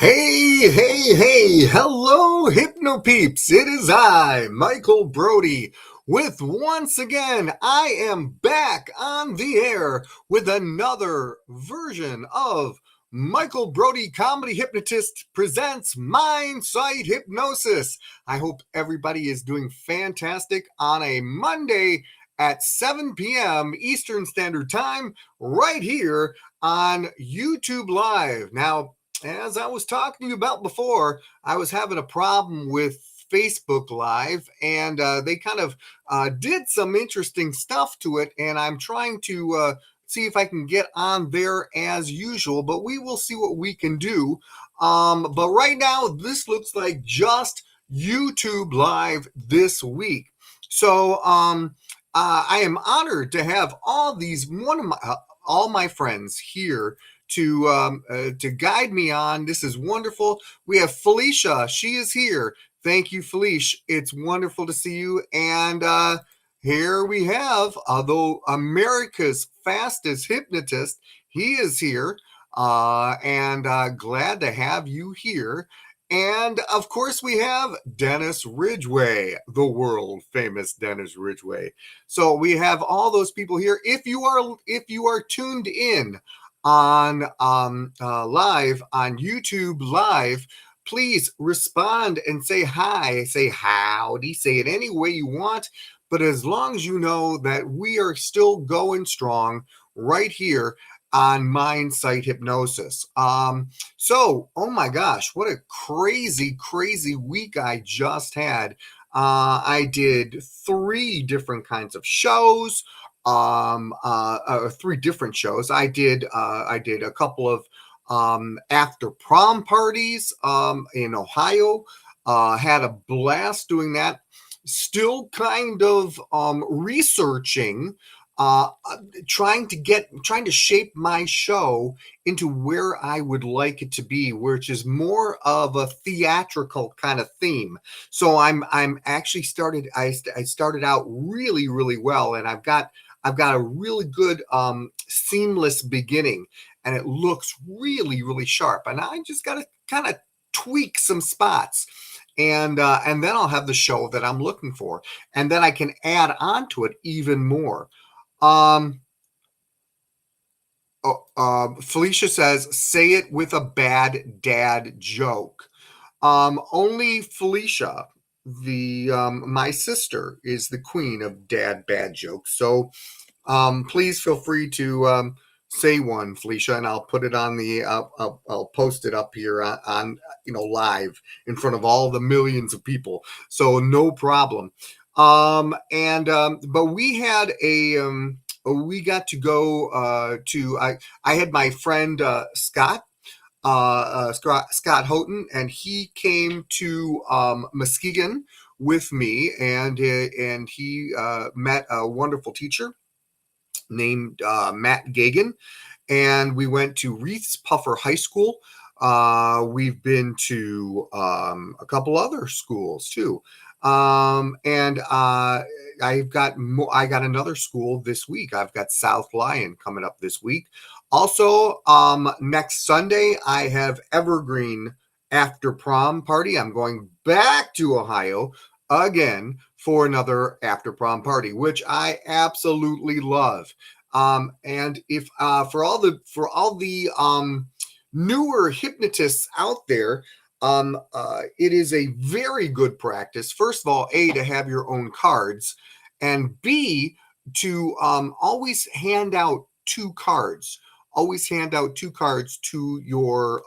Hey, hello, Hypno Peeps. It is I, Michael Brody, with once again, I am back on the air with another version of Michael Brody Comedy Hypnotist presents Mind Sight Hypnosis. I hope everybody is doing fantastic on a Monday at 7 p.m. Eastern Standard Time, right here on YouTube Live. Now, as I was talking to you about before, I was having a problem with Facebook Live, and they kind of did some interesting stuff to it, and I'm trying to see if I can get on there as usual, but we will see what we can do. But right now, this looks like just YouTube Live this week. So I am honored to have all my friends here to guide me on. This is wonderful. We have Felicia. She is here. Thank you, Felicia. It's wonderful to see you. And here we have, although America's fastest hypnotist, he is here. And glad to have you here. And of course, we have Dennis Ridgway, the world famous Dennis Ridgway. So we have all those people here. If you are tuned in on live on YouTube Live, please respond and say hi, say howdy, say it any way you want. But as long as you know that we are still going strong right here on Mind Sight Hypnosis. So, oh my gosh, what a crazy week I just had. I did 3 different kinds of shows. 3 different shows. I did a couple of after prom parties in Ohio. Had a blast doing that. Still kind of researching, trying to shape my show into where I would like it to be, which is more of a theatrical kind of theme. So I'm actually I started out really well, and I've got a really good seamless beginning, and it looks really sharp. And I just got to kind of tweak some spots, and then I'll have the show that I'm looking for, and then I can add on to it even more. Felicia says, "Say it with a bad dad joke." Only Felicia, the my sister, is the queen of bad jokes. So please feel free to say one, Felicia, and I'll put it on the I'll post it up here on live in front of all the millions of people. So no problem. But we had we got to go to I had my friend Scott Houghton, and he came to Muskegon with me, and he met a wonderful teacher named Matt Gagan, and we went to Reeths Puffer High School. We've been to a couple other schools too. And I got another school this week. I've got South Lyon coming up this week. Also, next Sunday, I have Evergreen after prom party. I'm going back to Ohio again for another after prom party, which I absolutely love. And if for all the newer hypnotists out there, it is a very good practice. First of all, A, to have your own cards, and B, to always hand out 2 cards. Always hand out 2 cards to your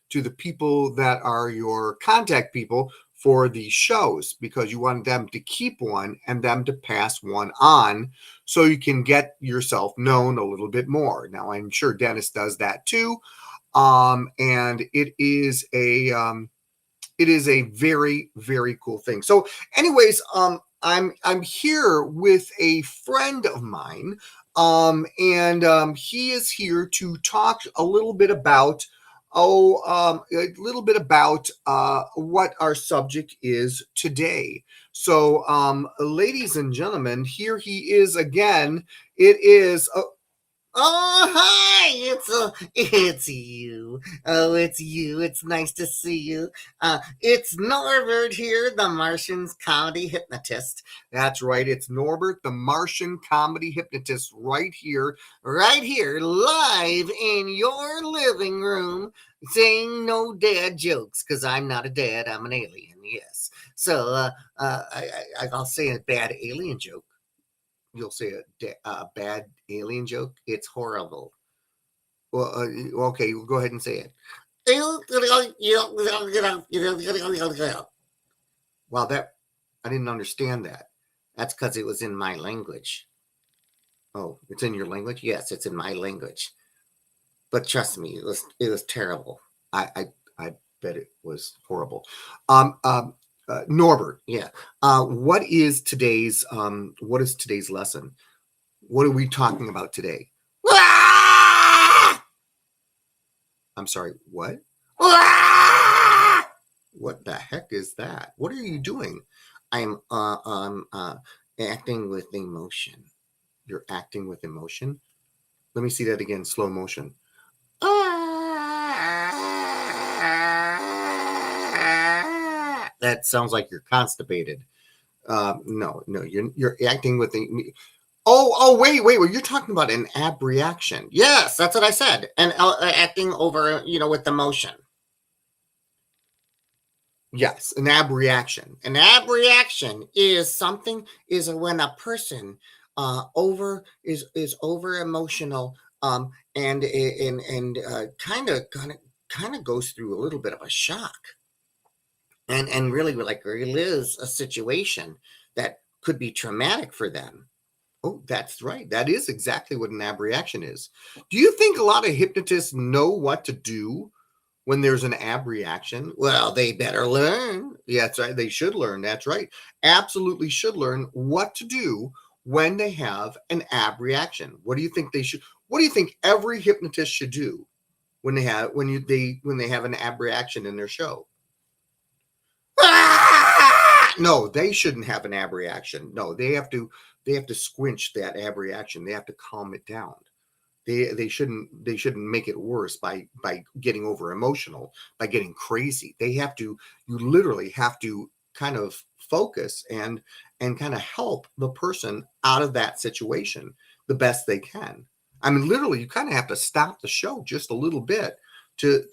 to the people that are your contact people for the shows, because you want them to keep one and them to pass one on, so you can get yourself known a little bit more. Now, I'm sure Dennis does that too. And it is a very cool thing. So anyways, I'm here with a friend of mine, and he is here to talk a little bit about what our subject is today. So ladies and gentlemen, here he is again. It is Oh, hi! It's you. Oh, it's you. It's nice to see you. It's Norbert here, the Martian's comedy hypnotist. That's right. It's Norbert, the Martian comedy hypnotist, Right here, live in your living room, saying no dad jokes, because I'm not a dad, I'm an alien, yes. So, I'll say a bad alien joke. You'll say a bad alien joke. It's horrible. Well, okay, go ahead and say it. Well, that I didn't understand that. That's because it was in my language. Oh, it's in your language? Yes, it's in my language. But trust me, it was terrible. I bet it was horrible. Um, um, Norbert, Yeah. what is today's lesson? What are we talking about today? Ah! I'm sorry, what? Ah! What the heck is that? What are you doing? I'm acting with emotion. You're acting with emotion. Let me see that again, slow motion. That sounds like you're constipated. No, you're acting with the. Wait. You're talking about an abreaction. Yes, that's what I said. And acting over, with emotion. Yes, an abreaction. An abreaction is when a person is over emotional, and kind of goes through a little bit of a shock, and really like relives a situation that could be traumatic for them. Oh, that's right. That is exactly what an abreaction is. Do you think a lot of hypnotists know what to do when there's an abreaction? Well, they better learn. Yeah, that's right. They should learn. That's right. Absolutely should learn what to do when they have an abreaction. What do you think they should? What do you think every hypnotist should do when they have an abreaction in their show? Ah! No, they shouldn't have an abreaction. No, they have to squinch that abreaction. They have to calm it down. They shouldn't make it worse by getting over emotional, by getting crazy. You literally have to kind of focus and kind of help the person out of that situation the best they can. I mean, literally, you kind of have to stop the show just a little bit to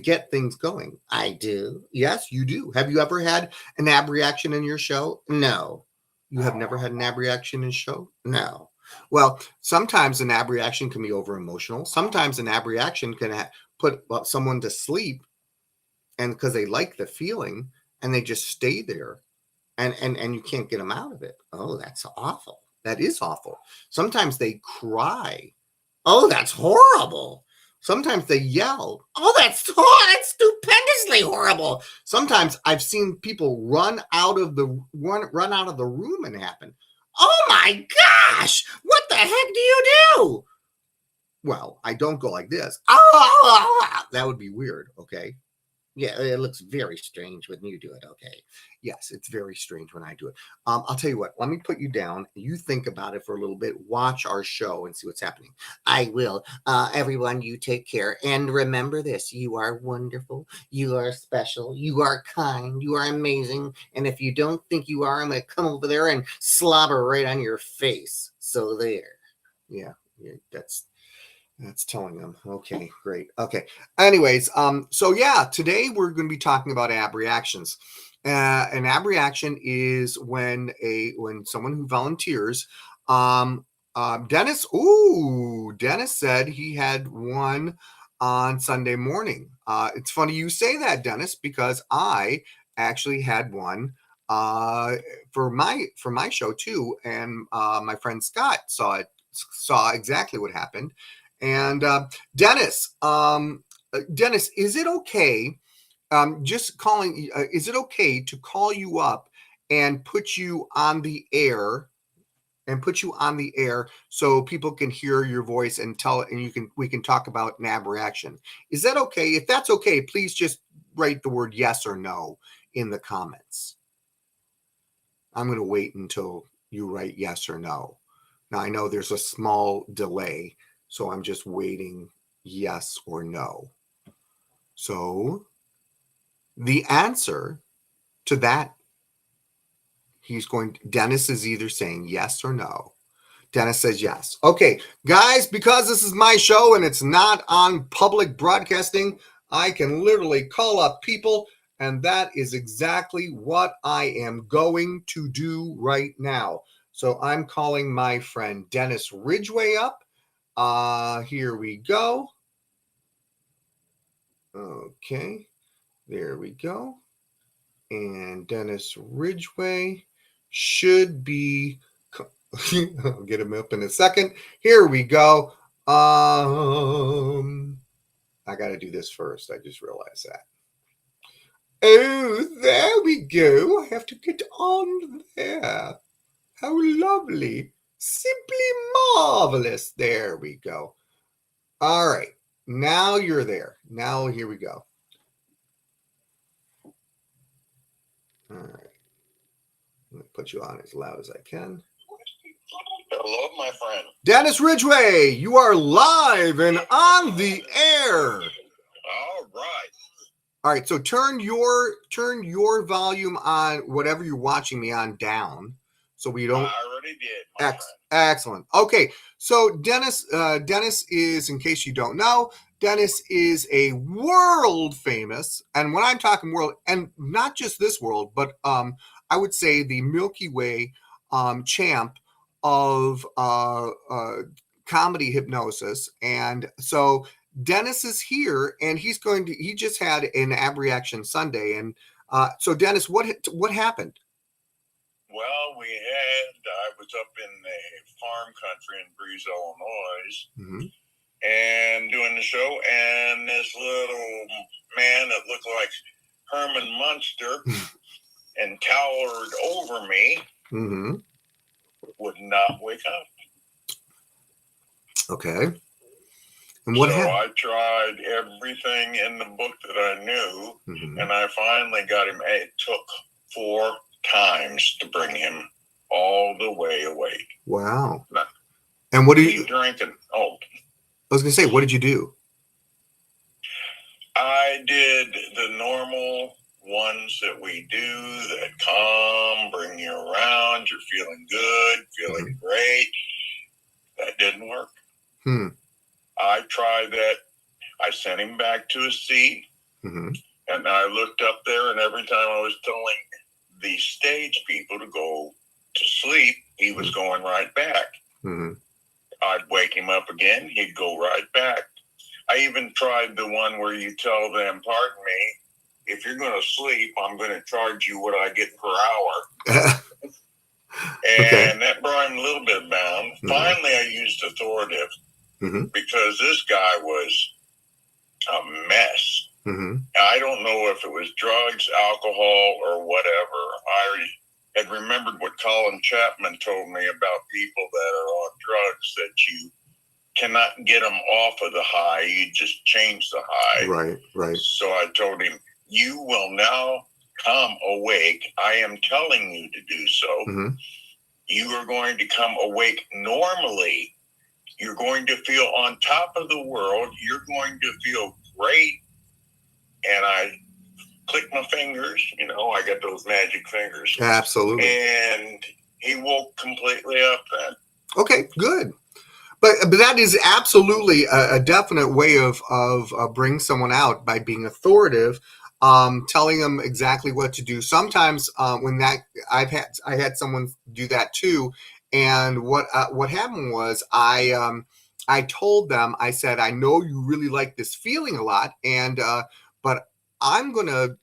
get things going. I do. Yes, you do. Have you ever had an abreaction in your show? No. You have never had an abreaction in a show? No. Well, sometimes an abreaction can be over emotional. Sometimes an abreaction can put someone to sleep, and because they like the feeling and they just stay there, and you can't get them out of it. Oh, that's awful. That is awful. Sometimes they cry. Oh, that's horrible. Sometimes they yell. Oh, that's stupendously horrible. Sometimes I've seen people run out of the room and happen. Oh my gosh! What the heck do you do? Well, I don't go like this. Oh, that would be weird. Okay. Yeah, it looks very strange when you do it. Okay. Yes, it's very strange when I do it. I'll tell you what. Let me put you down. You think about it for a little bit. Watch our show and see what's happening. I will. Everyone, you take care. And remember this: you are wonderful. You are special. You are kind. You are amazing. And if you don't think you are, I'm going to come over there and slobber right on your face. So there. Yeah, that's telling them. Okay, great. Okay. Anyways, so yeah, today we're going to be talking about abreactions. An abreaction is when someone who volunteers, Dennis. Ooh, Dennis said he had one on Sunday morning. It's funny you say that, Dennis, because I actually had one for my show too, and my friend Scott saw exactly what happened. And Dennis, is it okay? Just calling. Is it okay to call you up and put you on the air? And put you on the air so people can hear your voice and we can talk about an abreaction. Is that okay? If that's okay, please just write the word yes or no in the comments. I'm going to wait until you write yes or no. Now I know there's a small delay So I'm just waiting yes or no. So the answer to that, Dennis is either saying yes or no. Dennis says yes. Okay, guys, because this is my show and it's not on public broadcasting, I can literally call up people, and that is exactly what I am going to do right now. So I'm calling my friend Dennis Ridgway up. Here we go. Okay, there we go. And Dennis Ridgway should be I'll get him up in a second. Here we go. I got to do this first. I just realized that. Oh, there we go. I have to get on there. How lovely. Simply marvelous. There we go. All right. Now you're there. Now here we go. All right. I'm going to put you on as loud as I can. Hello, my friend. Dennis Ridgway, you are live and on the air. All right. All right, so turn your volume on whatever you're watching me on down, so we don't. I already did. My friend. Excellent. Okay, so Dennis is, in case you don't know, Dennis is a world famous, and when I'm talking world, and not just this world, but I would say the Milky Way champ of comedy hypnosis. And so Dennis is here, and he just had an Abreaction Sunday. And so Dennis, what happened? Well, I was up in the farm country in Breeze, Illinois, and doing the show, and this little man that looked like Herman Munster and towered over me would not wake up. Okay. And what happened? I tried everything in the book that I knew, and I finally got him. It took 4 times to bring him all the way awake. Wow. And what did you drinking? Oh, I was going to say, what did you do? I did the normal ones that we do that calm, bring you around, you're feeling good, feeling great. That didn't work. I tried that. I sent him back to his seat, and I looked up there, and every time I was telling the stage people to go to sleep, he was going right back. I'd wake him up again, he'd go right back. I even tried the one where you tell them, pardon me, if you're going to sleep, I'm going to charge you what I get per hour. And that brought him a little bit down. Finally, I used authoritative because this guy was a mess. I don't know if it was drugs, alcohol, or whatever. I had remembered what Colin Chapman told me about people that are on drugs, that you cannot get them off of the high. You just change the high. Right. So I told him, you will now come awake. I am telling you to do so. You are going to come awake normally. You're going to feel on top of the world. You're going to feel great. And I clicked my fingers. I got those magic fingers. Absolutely. And he woke completely up then. Okay, good. But that is absolutely a definite way of bringing someone out, by being authoritative, telling them exactly what to do. Sometimes when I had someone do that too, and what happened was I told them, I said, I know you really like this feeling a lot, and but I'm gonna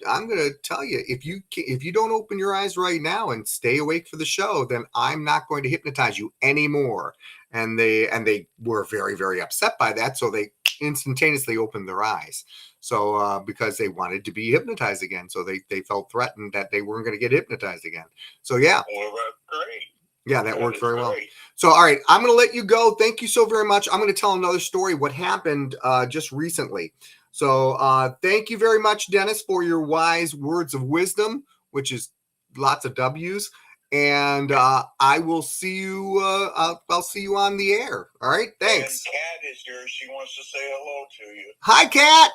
tell you, if you don't open your eyes right now and stay awake for the show, then I'm not going to hypnotize you anymore. And they were very, very upset by that, so they instantaneously opened their eyes. So because they wanted to be hypnotized again, so they felt threatened that they weren't going to get hypnotized again. So yeah. Well, that's great. Yeah, that worked very well. So, all right, I'm going to let you go. Thank you so very much. I'm going to tell another story, what happened just recently. So thank you very much, Dennis, for your wise words of wisdom, which is lots of W's. And I will see you. I'll see you on the air. All right. Thanks. And Kat is here. She wants to say hello to you. Hi, Kat.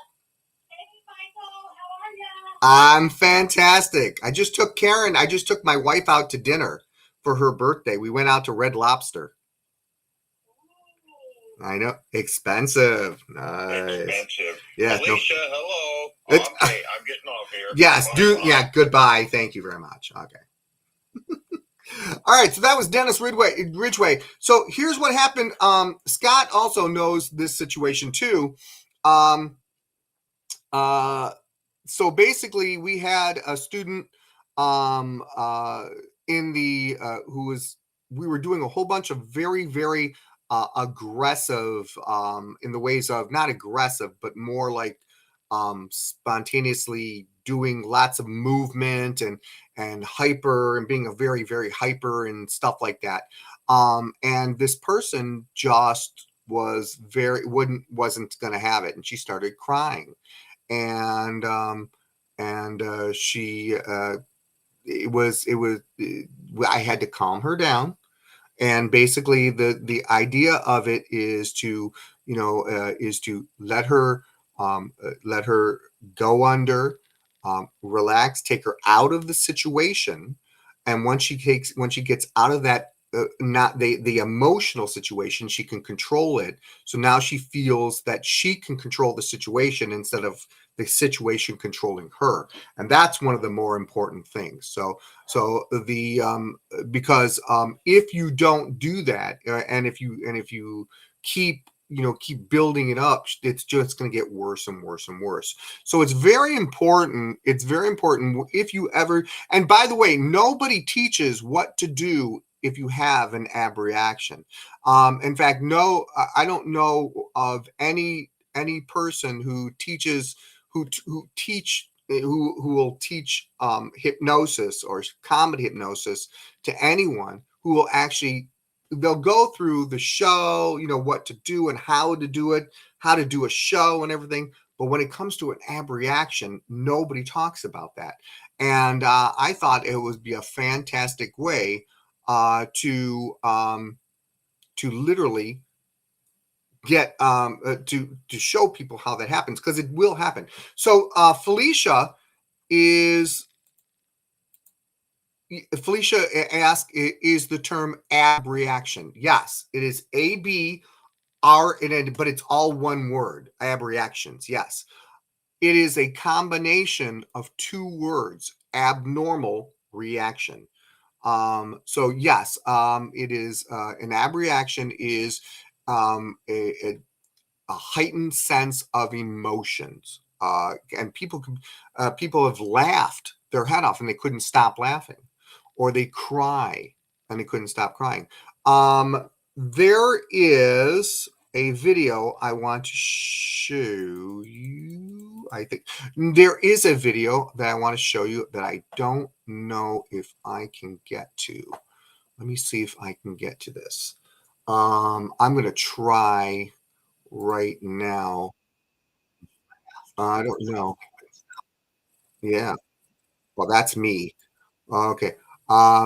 I'm fantastic. I just took my wife out to dinner for her birthday. We went out to Red Lobster. I know. Expensive. Nice. Expensive. Yes. Alicia, hello. Okay, I'm getting off here. Yes. Bye-bye. Yeah. Goodbye. Thank you very much. Okay. All right. So that was Dennis Ridgway. So here's what happened. Scott also knows this situation too. So basically, we had a student in the we were doing a whole bunch of very, very aggressive in the ways of not aggressive, but more like spontaneously doing lots of movement and hyper and being a very, very hyper and stuff like that. And this person just wasn't going to have it, and she started crying. And she I had to calm her down, and basically the idea of it is to let her go under, relax, take her out of the situation, and once she gets out of that not the emotional situation, she can control it. So now she feels that she can control the situation instead of the situation controlling her, and that's one of the more important things. So the because if you don't do that, and if you keep building it up, it's just going to get worse and worse and worse. So it's very important. It's very important if you ever, and by the way, nobody teaches what to do if you have an abreaction. In fact, no, I don't know of any person who teaches who will teach hypnosis or comedy hypnosis to anyone who will actually. They'll go through the show, what to do and how to do it, how to do a show and everything. But when it comes to an abreaction, nobody talks about that. And I thought it would be a fantastic way to literally get to show people how that happens, because it will happen. So Felicia asked, is the term abreaction? Yes, it is ABR, but it's all one word, abreactions. Yes, it is a combination of two words, abnormal reaction. So yes, it is an abreaction is a heightened sense of emotions, and people have laughed their head off and they couldn't stop laughing, or they cry and they couldn't stop crying. There is a video I want to show you. I think there is a video that I want to show you that I don't know if I can get to. Let me see if I can get to this. I'm going to try right now. I don't know. Yeah. Well, that's me. Okay.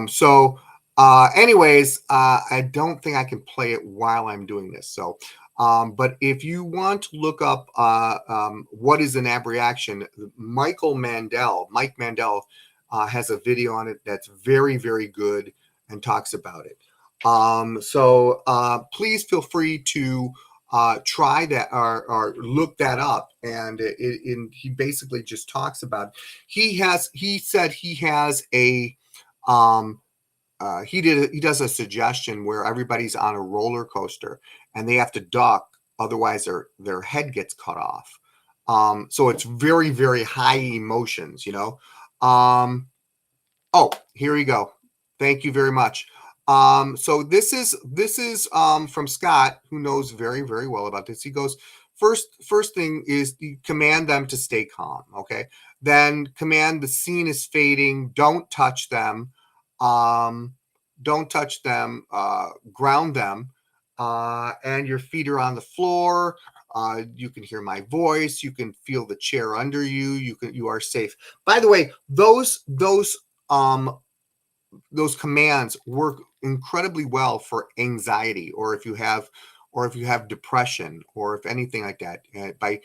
So anyways, I don't think I can play it while I'm doing this. So but if you want to look up what is an abreaction, Mike Mandel has a video on it that's very, very good and talks about it. So please feel free to try that or look that up. And he basically just talks about it. He said he has a he does a suggestion where everybody's on a roller coaster and they have to duck, otherwise their head gets cut off. So it's very, very high emotions, oh, here we go. Thank you very much. So this is from Scott, who knows very, very well about this. He goes, first thing is you command them to stay calm. Okay. Then command the scene is fading. Don't touch them. Don't touch them. Ground them. And your feet are on the floor. You can hear my voice. You can feel the chair under you. You are safe. By the way, those those commands work incredibly well for anxiety, or if you have depression, or if anything like that, by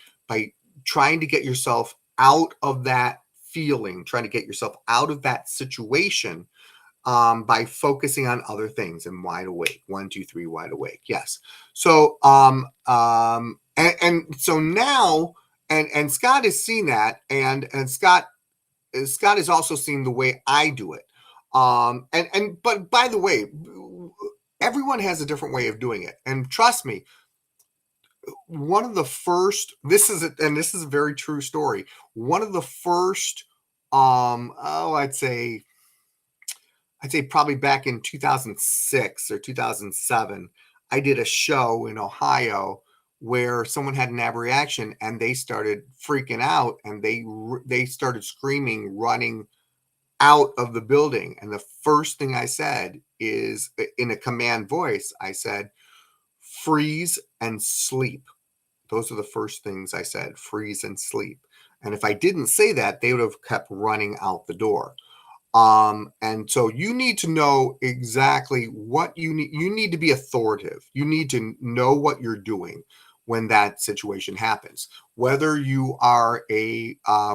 trying to get yourself out of that feeling, trying to get yourself out of that situation, by focusing on other things. And wide awake, 1, 2, 3, wide awake. Yes. So and so now, and Scott has seen that, and Scott has also seen the way I do it. But by the way, everyone has a different way of doing it, and trust me, one of the first, this is a very true story. One of the first, I'd say probably back in 2006 or 2007, I did a show in Ohio where someone had an abreaction and they started freaking out, and they started screaming, running out of the building. And the first thing I said is, in a command voice, I said, freeze and sleep. Those are the first things I said, freeze and sleep. And if I didn't say that, they would have kept running out the door. And so you need to know exactly what you need. You need to be authoritative. You need to know what you're doing when that situation happens. Whether you are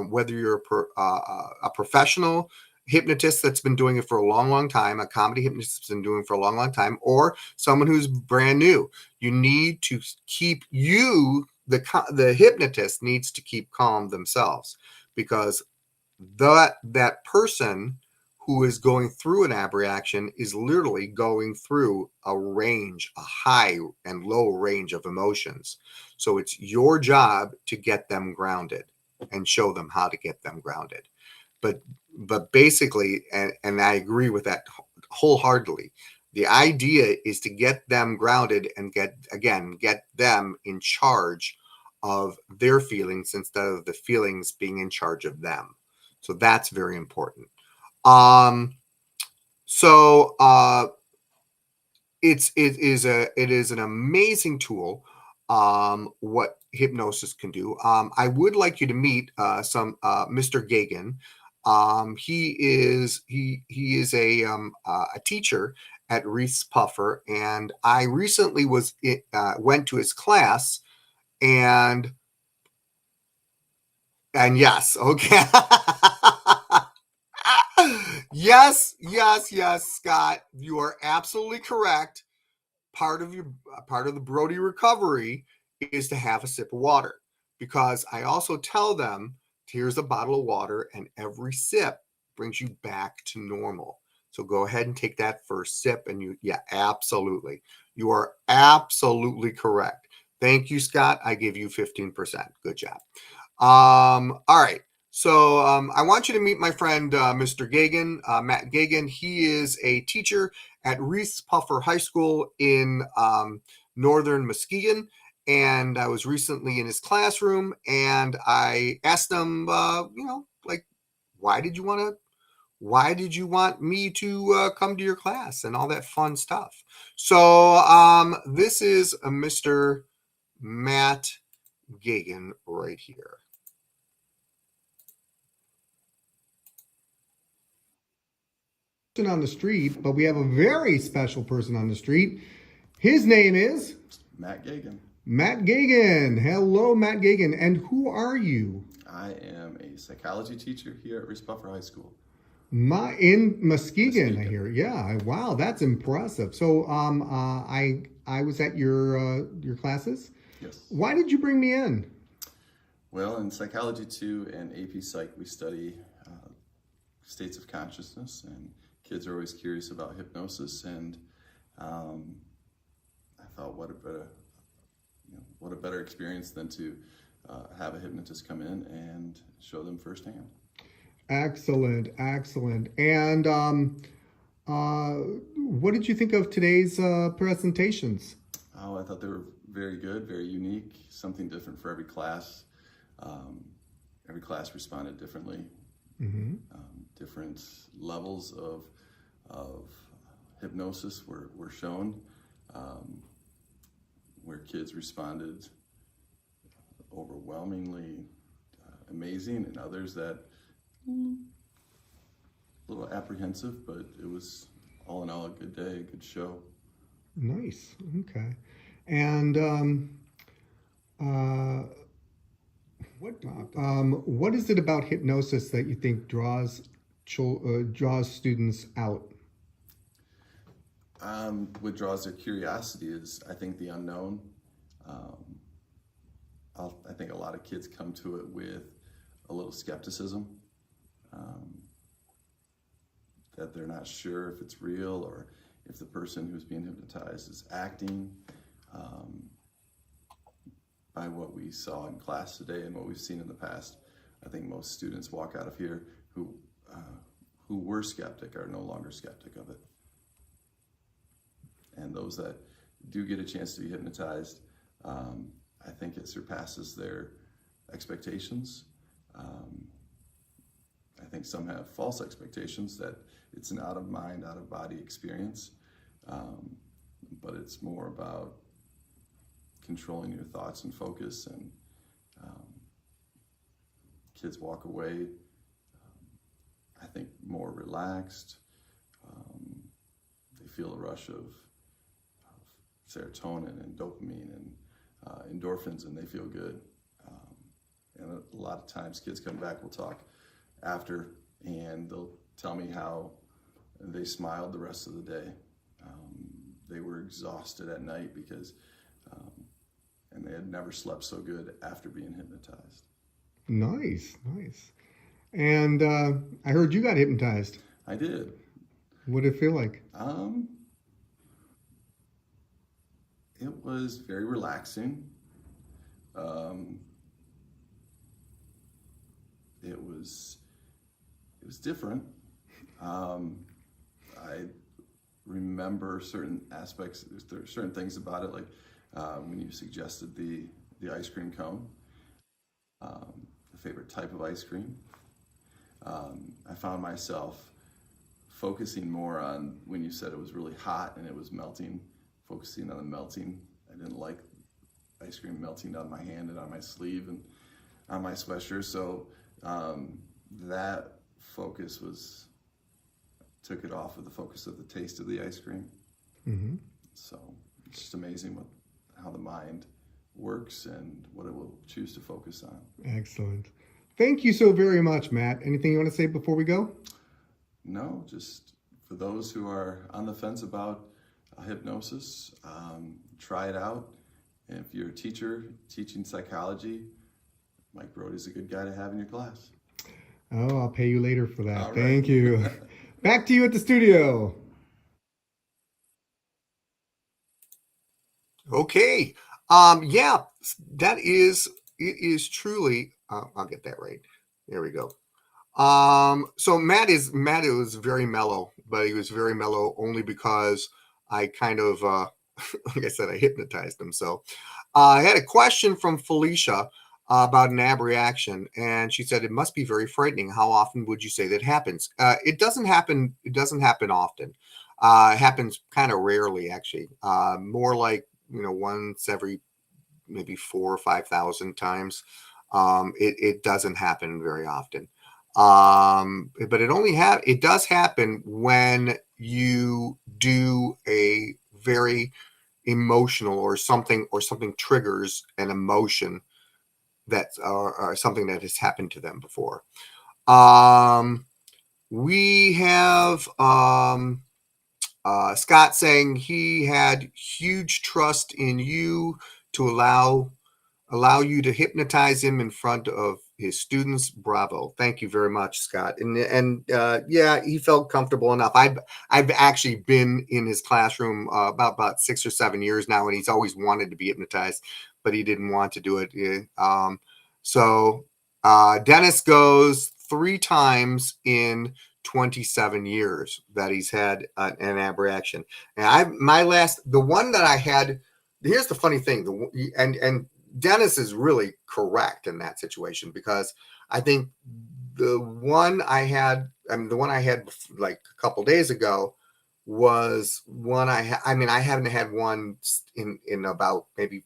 whether you're a professional hypnotist that's been doing it for a long, long time, a comedy hypnotist that's been doing it for a long, long time, or someone who's brand new, you need to keep the hypnotist needs to keep calm themselves, because that person who is going through an abreaction is literally going through a high and low range of emotions. So it's your job to get them grounded and show them how to get them grounded. But basically, and I agree with that wholeheartedly, the idea is to get them grounded and get them in charge of their feelings instead of the feelings being in charge of them. So that's very important. It is an amazing tool. What hypnosis can do. I would like you to meet Mr. Gagan. He is a teacher at Reese Puffer, and I recently went to his class, and yes, okay. Yes, Scott, you are absolutely correct. Part of the Brody recovery is to have a sip of water, because I also tell them, here's a bottle of water, and every sip brings you back to normal. So go ahead and take that first sip, and absolutely. You are absolutely correct. Thank you, Scott. I give you 15%. Good job. All right. So I want you to meet my friend, Mr. Gagan, Matt Gagan. He is a teacher at Reese Puffer High School in northern Muskegon. And I was recently in his classroom, and I asked him, why did you want me to come to your class and all that fun stuff? So this is Mr. Matt Gagan right here. On the street, but we have a very special person on the street. His name is Matt Gagan. Matt Gagan. Hello, Matt Gagan. And who are you? I am a psychology teacher here at Reese Puffer High School. In Muskegon, I hear. Yeah, wow, that's impressive. So, I was at your classes. Yes. Why did you bring me in? Well, in Psychology 2 and AP Psych, we study states of consciousness, and kids are always curious about hypnosis, and I thought, what a better experience than to have a hypnotist come in and show them firsthand. Excellent. And what did you think of today's presentations? Oh, I thought they were very good, very unique, something different for every class. Every class responded differently. Mm-hmm. Different levels of hypnosis were shown, where kids responded overwhelmingly amazing, and others that a little apprehensive, but it was all in all a good day, a good show. Nice. Okay. And uh, what is it about hypnosis that you think draws students out? What draws their curiosity is, I think, the unknown. Um, I think a lot of kids come to it with a little skepticism, um, that they're not sure if it's real or if the person who's being hypnotized is acting. Um, by what we saw in class today and what we've seen in the past, I think most students walk out of here who were skeptic are no longer skeptic of it. And those that do get a chance to be hypnotized, I think it surpasses their expectations. I think some have false expectations that it's an out of mind, out of body experience, but it's more about controlling your thoughts and focus, and kids walk away, I think, more relaxed. They feel a rush of serotonin and dopamine and endorphins, and they feel good. And a lot of times kids come back, we'll talk after, and they'll tell me how they smiled the rest of the day. They were exhausted at night because, and they had never slept so good after being hypnotized. Nice, nice. And I heard you got hypnotized. I did. What did it feel like? It was very relaxing. It was different. I remember certain aspects, there are certain things about it, like when you suggested the ice cream cone, the favorite type of ice cream. I found myself focusing more on when you said it was really hot and it was melting, focusing on the melting. I didn't like ice cream melting on my hand and on my sleeve and on my sweatshirt, so that focus took it off of the focus of the taste of the ice cream. Mm-hmm. So it's just amazing how the mind works and what it will choose to focus on. Excellent. Thank you so very much, Matt. Anything you want to say before we go? No, just for those who are on the fence about hypnosis, try it out. And if you're a teacher teaching psychology, Mike Brody's a good guy to have in your class. Oh, I'll pay you later for that. All right. Thank you. Back to you at the studio. Okay. Yeah, it is truly, I'll get that right. There we go. So Matt was very mellow, but he was very mellow only because I kind of, like I said, I hypnotized him. So I had a question from Felicia about an ab reaction, and she said it must be very frightening. How often would you say that happens? It doesn't happen. It doesn't happen often. It happens kind of rarely, actually. More like once every maybe 4,000 or 5,000 times. It doesn't happen very often. But it does happen when you do a very emotional or something triggers an emotion that's or something that has happened to them before. We have Scott saying he had huge trust in you to allow you to hypnotize him in front of his students. Bravo. Thank you very much, Scott. And yeah, he felt comfortable enough. I've actually been in his classroom about 6 or 7 years now, and he's always wanted to be hypnotized, but he didn't want to do it. So Dennis goes 3 times in 27 years that he's had an ab reaction. And the one that I had, here's the funny thing, and Dennis is really correct in that situation, because I think the one I had like a couple days ago was one I haven't had one in about maybe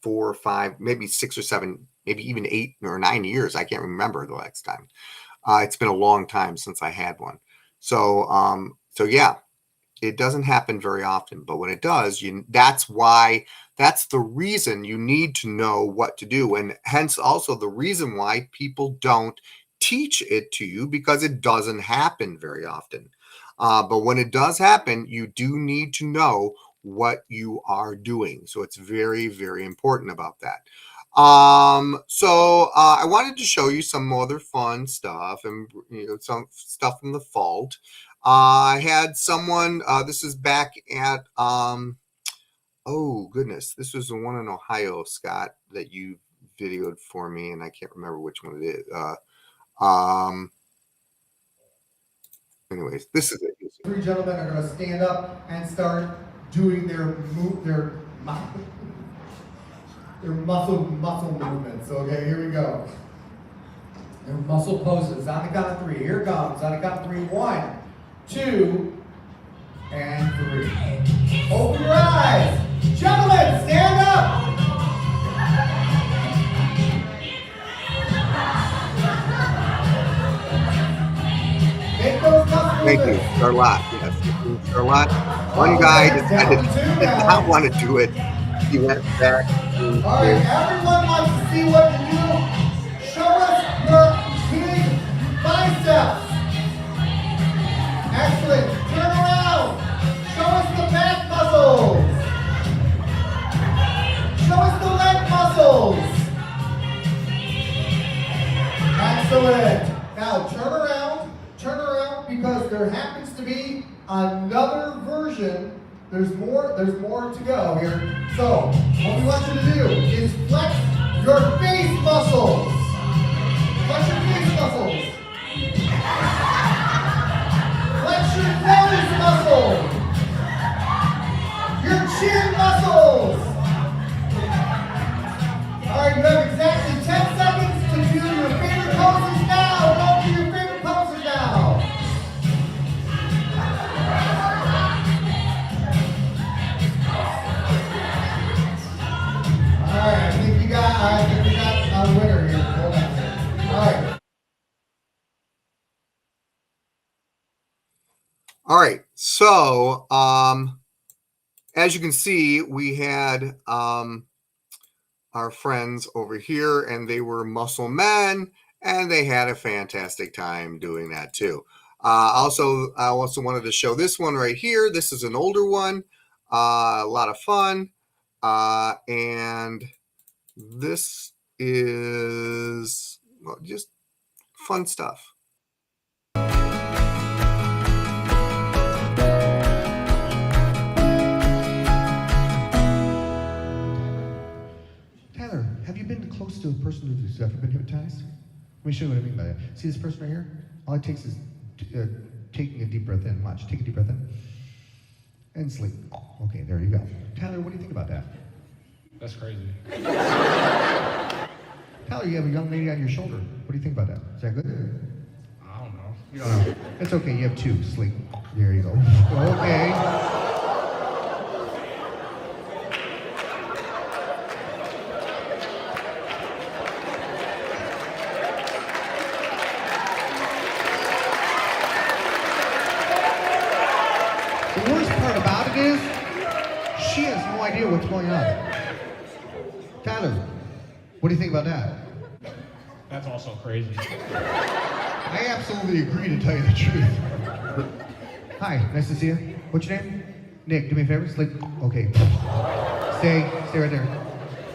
4 or 5, maybe 6 or 7, maybe even 8 or 9 years. I can't remember the last time. It's been a long time since I had one. So yeah, it doesn't happen very often, but when it does, that's the reason you need to know what to do, and hence also the reason why people don't teach it to you, because it doesn't happen very often. But when it does happen, you do need to know what you are doing. So it's very, very important about that. So I wanted to show you some other fun stuff, and some stuff from the vault. I had someone, this is back at, oh goodness, this was the one in Ohio, Scott, that you videoed for me, and I can't remember which one it is. Anyways, this is it. Three gentlemen are going to stand up and start doing their muscle movements. Okay, here we go. Their muscle poses on the count of three. Here comes on the count of three. 1, 2, and 3. Open your eyes, gentlemen. Stand up. Make those muscles. Thank you, Charlotte. Yes, Charlotte. One guy decided did not want to do it. He went back. All right, everyone wants to see what you do. Show us your big biceps. Excellent. Turn around. Show us the back muscles. Show us the leg muscles. Excellent. Now turn around. Turn around, because there happens to be another version. There's more to go here. So what we want you to do is flex your face muscles. Flex your face muscles. Flex your nose muscles. Your chin muscles. All right, you have exactly 10 seconds to do your favorite poses now. Go to your favorite poses now. All right, I think we got a winner here. Hold on. All right. All right. So, as you can see, we had our friends over here, and they were muscle men, and they had a fantastic time doing that too. I also wanted to show this one right here. This is an older one, a lot of fun, and this is, well, just fun stuff. Tyler, have you been close to a person who's ever been hypnotized? Let me show you what I mean by that. See this person right here? All it takes is taking a deep breath in. Watch. Take a deep breath in. And sleep. Okay, there you go. Tyler, what do you think about that? That's crazy. Tyler, you have a young lady on your shoulder. What do you think about that? Is that good? I don't know. You don't know. It's okay. You have 2. Sleep. There you go. Okay. The worst part about it is, she has no idea what's going on. Tyler, what do you think about that? That's also crazy. I absolutely agree, to tell you the truth. Hi, nice to see you. What's your name? Nick, do me a favor, sleep. Okay. Stay right there.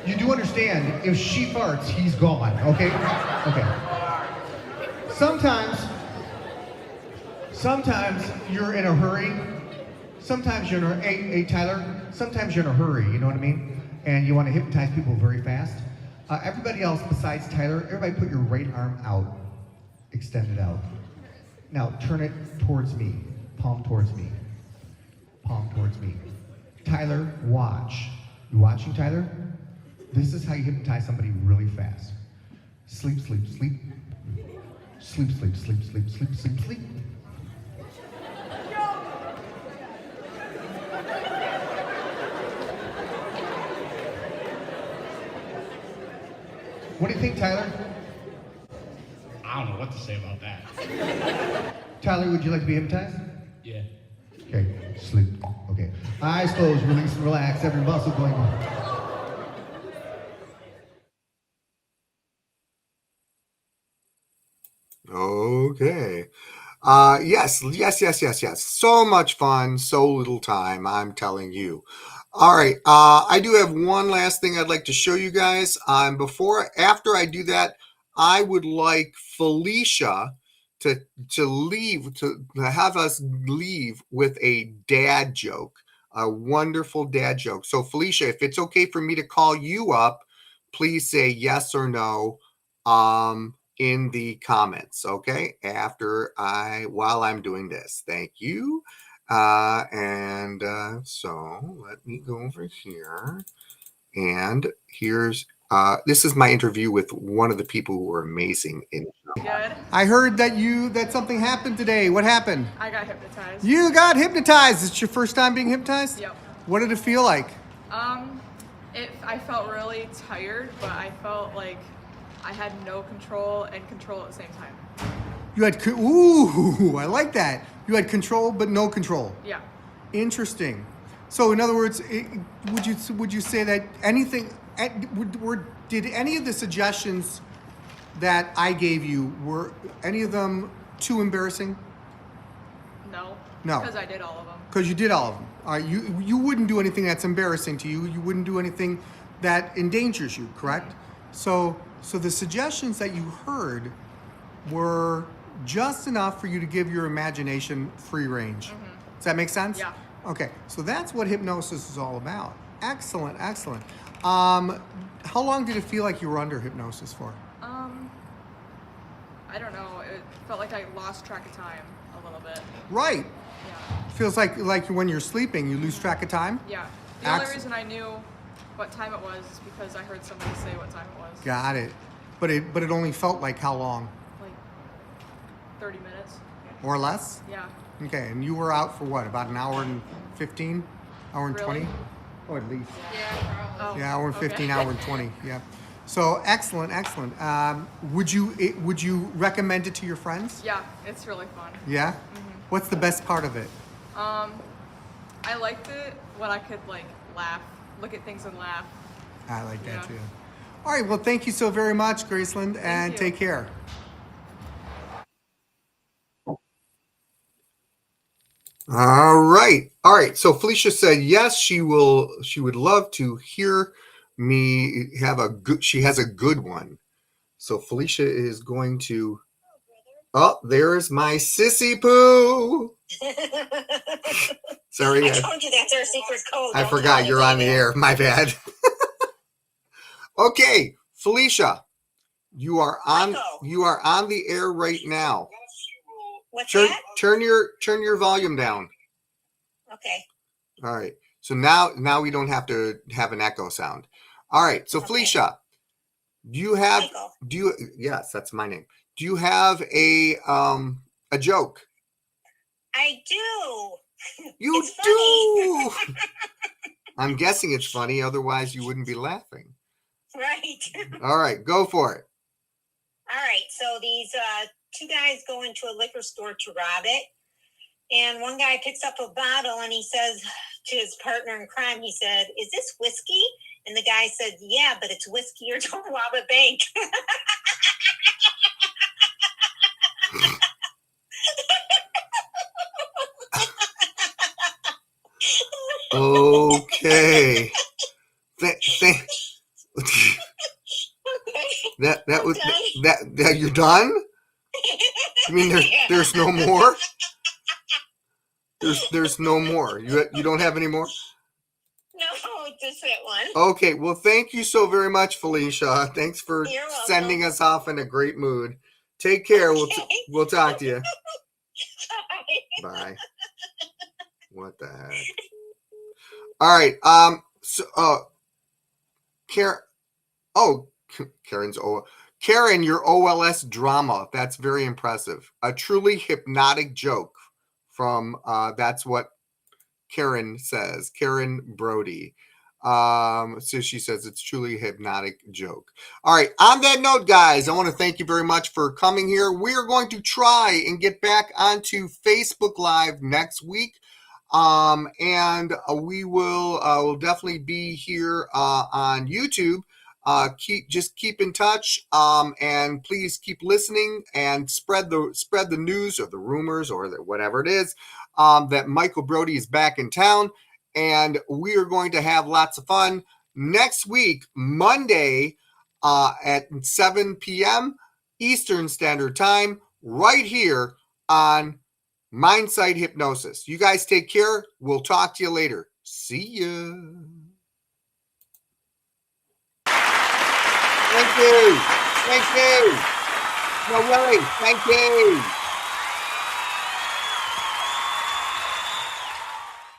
You do understand, if she farts, he's gone, okay? Okay. Sometimes you're in a hurry. Sometimes you're in a, hey, Tyler, sometimes you're in a hurry, you know what I mean? And you want to hypnotize people very fast. Everybody else besides Tyler, everybody put your right arm out, extend it out. Now turn it towards me, palm towards me, palm towards me. Tyler, watch. You watching, Tyler? This is how you hypnotize somebody really fast. Sleep, sleep, sleep. Sleep, sleep, sleep, sleep, sleep, sleep, sleep. What do you think, Tyler? I I don't know what to say about that. Tyler, would you like to be hypnotized? Yeah. Okay, sleep. Okay. Eyes closed, release and relax, every muscle going. Okay. Yes. So much fun, so little time, I'm telling you. All right. I do have one last thing I'd like to show you guys. After I do that, I would like Felicia to have us leave with a dad joke, a wonderful dad joke. So Felicia, if it's okay for me to call you up, please say yes or no. In the comments, okay, while I'm doing this. Thank you. So let me go over here, and here's this is my interview with one of the people who were amazing in. Good. I heard that something happened today. What happened? I got hypnotized. You got hypnotized. It's your first time being hypnotized? Yep. What did it feel like? I felt really tired, but I felt like I had no control and control at the same time. You had ooh, I like that. You had control but no control. Yeah. Interesting. So, in other words, would you say that did any of the suggestions that I gave you, were any of them too embarrassing? No. No. Because I did all of them. Because you did all of them. You wouldn't do anything that's embarrassing to you. You wouldn't do anything that endangers you, correct? So the suggestions that you heard were just enough for you to give your imagination free range. Mm-hmm. Does that make sense? Yeah. Okay, so that's what hypnosis is all about. Excellent. How long did it feel like you were under hypnosis for? I don't know. It felt like I lost track of time a little bit. Right. Yeah. Feels like when you're sleeping, you lose track of time? Yeah. The only reason I knew what time it was is because I heard somebody say what time it was. Got it. But it only felt like how long? Like 30 minutes. Or less? Yeah. Okay, and you were out for what, about an hour and 15? Hour and Really? 20? Oh, at least. Yeah. Oh, Yeah, hour and 15, okay. hour and 20, yeah. So, excellent. Would you recommend it to your friends? Yeah, it's really fun. Yeah? What's the best part of it? I liked it when I could like laugh, look at things and laugh. I like that Yeah. too. All right, well, thank you so very much, Graceland, and you. take care. All right. So Felicia said yes, she would love to hear me have she has a good one. So Felicia is going to. Oh, there's my sissy poo. Sorry, I told you that's our secret code. I Don't forgot tell you're on the anybody. air. My bad. Okay, Felicia, you are on the air right now. What's Turn that? turn your volume down. Okay. All right. So now we don't have to have an echo sound. All right. So Okay. Felicia, Michael. yes, that's my name. Do you have a joke? I do. You It's do. funny. I'm guessing it's funny, otherwise you wouldn't be laughing. Right. All right, go for it. All right. So these two guys go into a liquor store to rob it. And one guy picks up a bottle and he says to his partner in crime, he said, "Is this whiskey?" And the guy said, "Yeah, but it's whiskey or don't rob a bank." Okay. That was that you're done? I mean, there's no more. There's no more. You don't have any more? No, just that one. Okay, well, thank you so very much, Felicia. Thanks for You're welcome. sending us off in a great mood. Take care. Okay. We'll talk to you. Bye. Bye. What the heck? All right. Karen. Oh, Karen, your OLS drama. That's very impressive. A truly hypnotic joke from. That's what Karen says. Karen Brody. So she says it's truly a hypnotic joke. All right. On that note, guys, I want to thank you very much for coming here. We are going to try and get back onto Facebook Live next week. And we will definitely be here on YouTube. Keep in touch, and please keep listening and spread the news or the rumors or whatever it is, that Michael Brody is back in town, and we are going to have lots of fun next week, Monday, at 7 p.m. Eastern Standard Time, right here on Mindsight Hypnosis. You guys take care. We'll talk to you later. See ya. Thank you. No, really. Thank you.